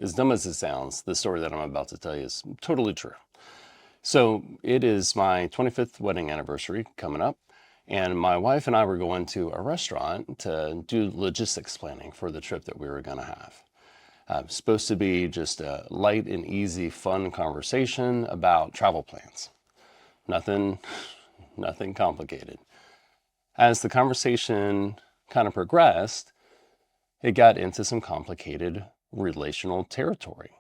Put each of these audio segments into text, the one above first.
as dumb as it sounds, the story that I'm about to tell you is totally true. So it is my 25th wedding anniversary coming up, and my wife and I were going to a restaurant to do logistics planning for the trip that we were going to have. Supposed to be just a light and easy, fun conversation about travel plans. Nothing, nothing complicated. As the conversation kind of progressed, it got into some complicated relational territory.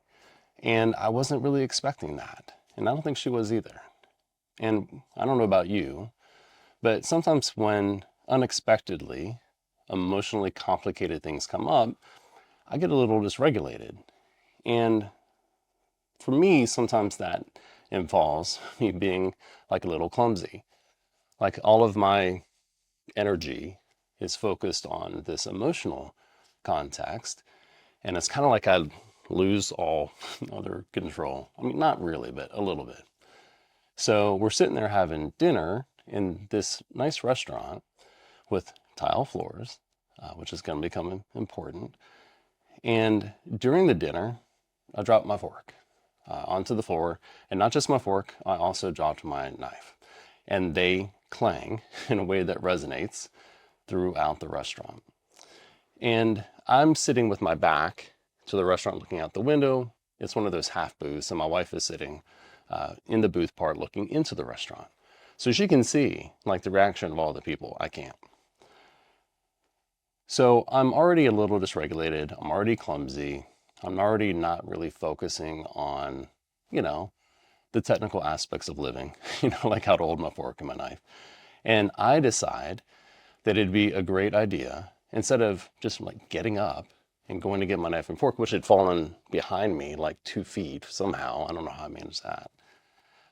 And I wasn't really expecting that. And I don't think she was either. And I don't know about you, but sometimes when unexpectedly, emotionally complicated things come up, I get a little dysregulated. And for me, sometimes that involves me being like a little clumsy. Like all of my energy is focused on this emotional context. And it's kind of like I lose all other control. I mean, not really, but a little bit. So we're sitting there having dinner in this nice restaurant with tile floors, which is going to become important. And during the dinner, I dropped my fork onto the floor. And not just my fork, I also dropped my knife. And they clang in a way that resonates throughout the restaurant. And I'm sitting with my back to the restaurant looking out the window. It's one of those half booths, and my wife is sitting in the booth part looking into the restaurant. So she can see like the reaction of all the people. I can't. So I'm already a little dysregulated. I'm already clumsy. I'm already not really focusing on, the technical aspects of living, like how to hold my fork and my knife. And I decide that it'd be a great idea, instead of just like getting up and going to get my knife and fork, which had fallen behind me like 2 feet somehow. I don't know how I managed that.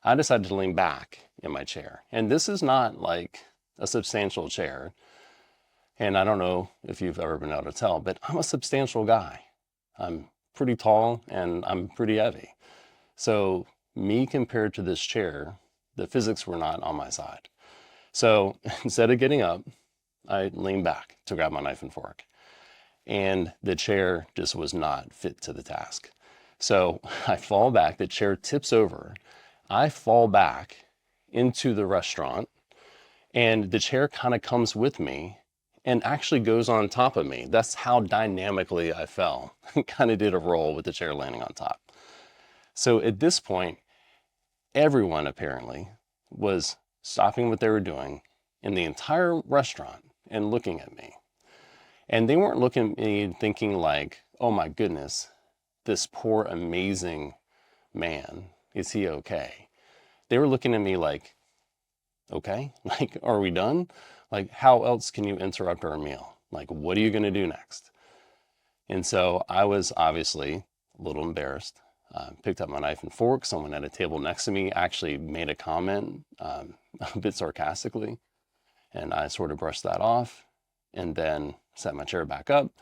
I decided to lean back in my chair. And this is not like a substantial chair. And I don't know if you've ever been able to tell, but I'm a substantial guy. I'm pretty tall and I'm pretty heavy. So me compared to this chair, the physics were not on my side. So instead of getting up, I leaned back to grab my knife and fork. And the chair just was not fit to the task. So I fall back, the chair tips over. I fall back into the restaurant, and the chair kind of comes with me and actually goes on top of me. That's how dynamically I fell. Kind of did a roll with the chair landing on top. So at this point, everyone apparently was stopping what they were doing in the entire restaurant and looking at me. And they weren't looking at me thinking like, oh my goodness, this poor, amazing man, is he okay? They were looking at me like, okay, like, are we done? Like, how else can you interrupt our meal? Like, what are you going to do next? And so I was obviously a little embarrassed. Picked up my knife and fork. Someone at a table next to me actually made a comment a bit sarcastically, and I sort of brushed that off and then set my chair back up,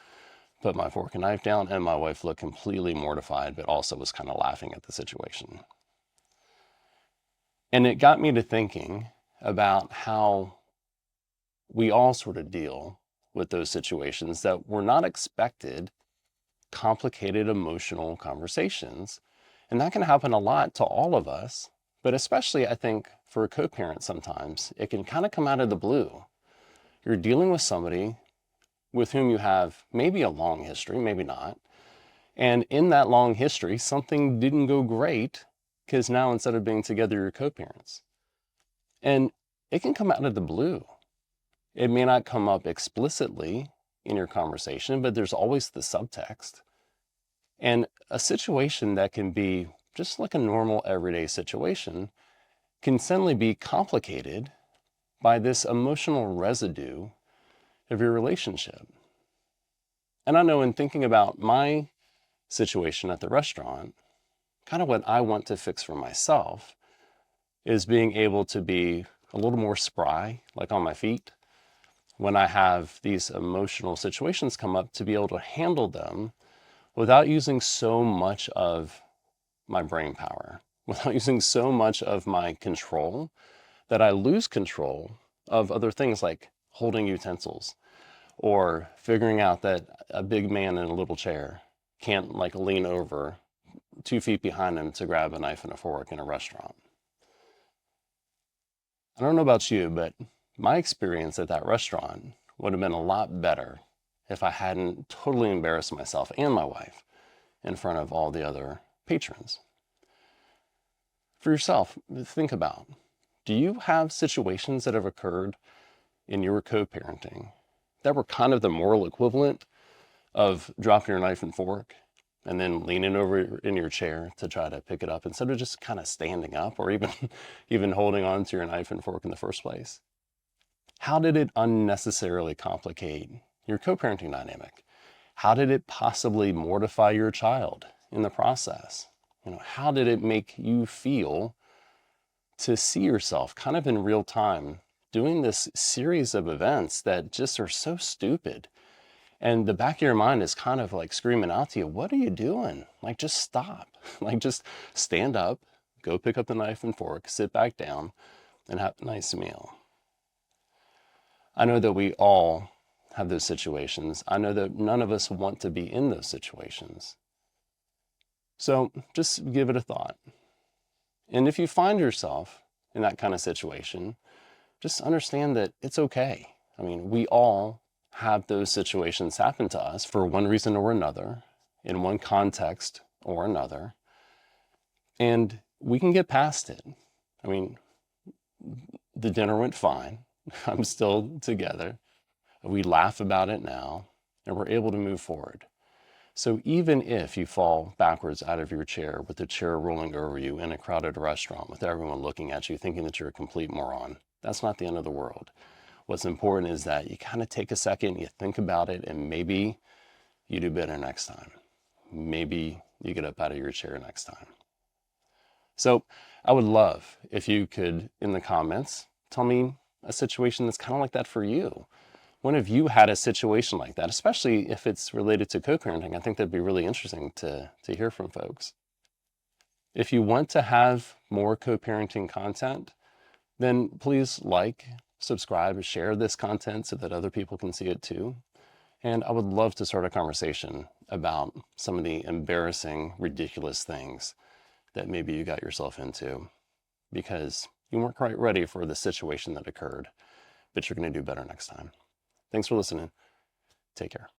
put my fork and knife down, and my wife looked completely mortified, but also was kind of laughing at the situation. And it got me to thinking about how we all sort of deal with those situations that were not expected, complicated emotional conversations. And that can happen a lot to all of us, but especially I think for a co-parent sometimes, it can kind of come out of the blue. You're dealing with somebody with whom you have maybe a long history, maybe not. And in that long history, something didn't go great because now instead of being together, you're co-parents. And it can come out of the blue. It may not come up explicitly in your conversation, but there's always the subtext. And a situation that can be just like a normal everyday situation can suddenly be complicated by this emotional residue of your relationship. And I know in thinking about my situation at the restaurant, kind of what I want to fix for myself is being able to be a little more spry, like on my feet, when I have these emotional situations come up, to be able to handle them without using so much of my brain power, without using so much of my control that I lose control of other things like holding utensils or figuring out that a big man in a little chair can't like lean over 2 feet behind him to grab a knife and a fork in a restaurant. I don't know about you, but my experience at that restaurant would have been a lot better if I hadn't totally embarrassed myself and my wife in front of all the other patrons. For yourself, think about, do you have situations that have occurred in your co-parenting that were kind of the moral equivalent of dropping your knife and fork and then leaning over in your chair to try to pick it up instead of just kind of standing up or even even holding on to your knife and fork in the first place? How did it unnecessarily complicate your co-parenting dynamic? How did it possibly mortify your child in the process? How did it make you feel to see yourself kind of in real time doing this series of events that just are so stupid? And the back of your mind is kind of like screaming out to you, what are you doing? Like, just stop. Like, just stand up, go pick up the knife and fork, sit back down, and have a nice meal. I know that we all have those situations. I know that none of us want to be in those situations. So just give it a thought. And if you find yourself in that kind of situation, just understand that it's okay. I mean, we all have those situations happen to us for one reason or another, in one context or another, and we can get past it. I mean, the dinner went fine. I'm still together. We laugh about it now, and we're able to move forward. So even if you fall backwards out of your chair with the chair rolling over you in a crowded restaurant with everyone looking at you thinking that you're a complete moron, that's not the end of the world. What's important is that you kind of take a second, you think about it, and maybe you do better next time. Maybe you get up out of your chair next time. So I would love if you could, in the comments, tell me a situation that's kind of like that for you. When have you had a situation like that, especially if it's related to co-parenting? I think that'd be really interesting to hear from folks. If you want to have more co-parenting content, then please like, subscribe, share this content so that other people can see it too. And I would love to start a conversation about some of the embarrassing, ridiculous things that maybe you got yourself into because you weren't quite ready for the situation that occurred, but you're going to do better next time. Thanks for listening. Take care.